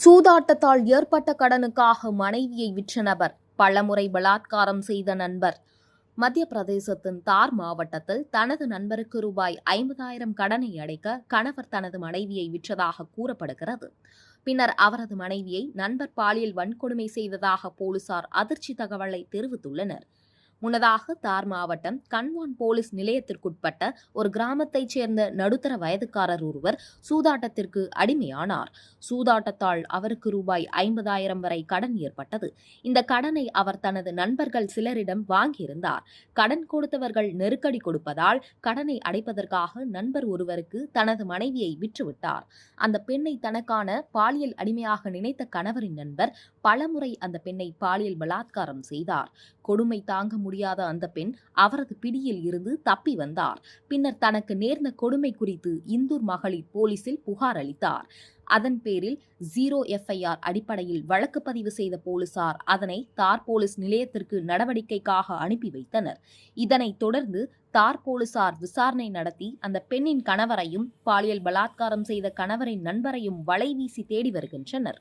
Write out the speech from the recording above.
சூதாட்டத்தால் ஏற்பட்ட கடனுக்காக மனைவியை விற்ற நபர், பலமுறை பலாத்காரம் செய்த நண்பர். மத்திய பிரதேசத்தின் தார் மாவட்டத்தில் தனது நண்பருக்கு ரூபாய் 50,000 கடனை அடைக்க கணவர் தனது மனைவியை விற்றதாக கூறப்படுகிறது. பின்னர் அவரது மனைவியை நண்பர் பாலியல் வன்கொடுமை செய்ததாக போலீசார் அதிர்ச்சி தகவலை தெரிவித்துள்ளனர். முன்னதாக தார் மாவட்டம் கன்வான் போலீஸ் நிலையத்திற்குட்பட்ட ஒரு கிராமத்தைச் சேர்ந்த நடுத்தர வயதுக்காரர் ஒருவர் சூதாட்டத்திற்கு அடிமையானார். சூதாட்டத்தால் அவருக்கு ரூபாய் 50,000 வரை கடன் ஏற்பட்டது. இந்த கடனை அவர் தனது நண்பர்கள் சிலரிடம் வாங்கியிருந்தார். கடன் கொடுத்தவர்கள் நெருக்கடி கொடுப்பதால் கடனை அடைப்பதற்காக நண்பர் ஒருவருக்கு தனது மனைவியை விற்றுவிட்டார். அந்த பெண்ணை தனக்கான பாலியல் அடிமையாக நினைத்த கணவரின் நண்பர் பலமுறை அந்த பெண்ணை பாலியல் பலாத்காரம் செய்தார். கொடுமை தாங்க முடியாத அந்த பெண் அவரது பிடியில் இருந்து தப்பி வந்தார். பின்னர் தனக்கு நேர்ந்த கொடுமை குறித்து இந்தூர் மகளிர் போலீசில் புகார் அளித்தார். அதன் பேரில் 0 FIR அடிப்படையில் வழக்கு பதிவு செய்த போலீசார் அதனை தார் போலீஸ் நிலையத்திற்கு நடவடிக்கைக்காக அனுப்பி வைத்தனர். இதனைத் தொடர்ந்து தார் போலீசார் விசாரணை நடத்தி அந்த பெண்ணின் கணவரையும் பாலியல் பலாத்காரம் செய்த கணவரின் நண்பரையும் வலைவீசி தேடி வருகின்றனர்.